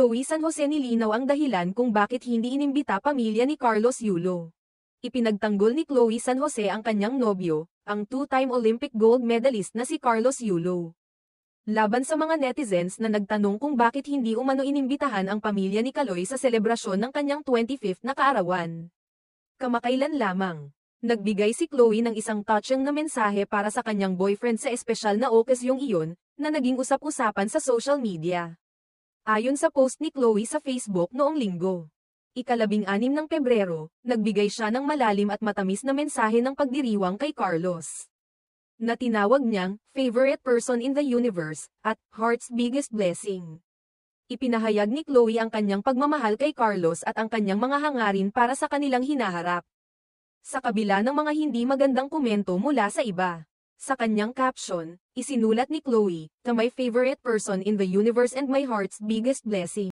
Chloe San Jose nilinaw ang dahilan kung bakit hindi inimbita pamilya ni Carlos Yulo. Ipinagtanggol ni Chloe San Jose ang kanyang nobyo, ang two-time Olympic gold medalist na si Carlos Yulo. Laban sa mga netizens na nagtanong kung bakit hindi umano inimbitahan ang pamilya ni Kaloy sa selebrasyon ng kanyang 25th na kaarawan. Kamakailan lamang, nagbigay si Chloe ng isang touching na mensahe para sa kanyang boyfriend sa espesyal na okasyong iyon, na naging usap-usapan sa social media. Ayon sa post ni Chloe sa Facebook noong linggo, ika-16 ng Pebrero, nagbigay siya ng malalim at matamis na mensahe ng pagdiriwang kay Carlos, na tinawag niyang favorite person in the universe at heart's biggest blessing. Ipinahayag ni Chloe ang kanyang pagmamahal kay Carlos at ang kanyang mga hangarin para sa kanilang hinaharap. Sa kabila ng mga hindi magandang komento mula sa iba, sa kanyang caption, isinulat ni Chloe, "To my favorite person in the universe and my heart's biggest blessing."